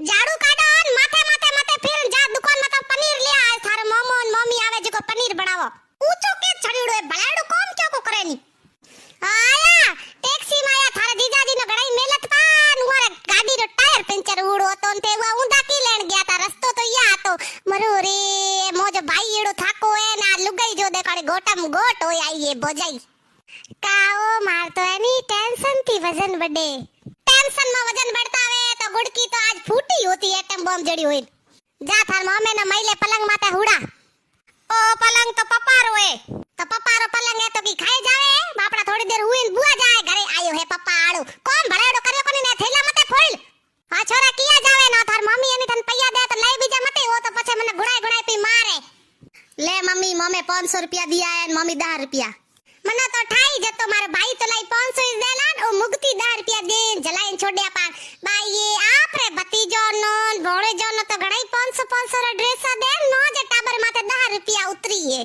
झाड़ू काढो न माथे माथे माथे फिर जा दुकान में तो पनीर ले आए थारे मोमो न मम्मी आवे जो पनीर बनावो ऊंचो के चढ़ीड़ो है भलाड़ो कौन क्यों को करे नी आया टैक्सी में आया थारे जीजाजी ने घणाई मेहनत पान उरे गाड़ी रो टायर पंचर उड़ो तो ते वा ऊंधा की लेन गया था रस्तो तो या तो मरो रे मोजो भाई एड़ो थाको है ना लुगाई जो देखाड़े गोटम गोट होय आई ये बोजाई काओ मार तो एनी टेंशन थी वजन बढ़े टेंशन में वजन बढ़ता वे तो गुड़की तो आज फूटी होती एटम बम जड़ी हुई जा थार मामे ने महिले पलंग माते हुड़ा ओ पलंग तो पपारो है तो पपारो पलंग है तो की खाए जावे बापड़ा थोड़ी देर हुई बुआ जाए घरे आयो है पप्पा आड़ो कौन भड़ेड़ो करे कोनी ने थैला मते फोड़ आ छोरा किया जावे ना थार मम्मी एनी तन पैया दे तो लई बीजा मते हो तो पछे मने गुड़ाई गुड़ाई पी मारे ले मम्मी मम्मी 500 रुपया दिया है मम्मी 10 रुपया मने तो ठाई जतो मारे भाई तो लाई 500 इस देलान ओ मुक्ति 10 रुपया दे जलाइन छोड़या पार भाई ये आप रे भतीजो नो भोळे जो नो तो घणाई 500 ड्रेस दे नो जे टाबर माथे 10 रुपया उतरी है।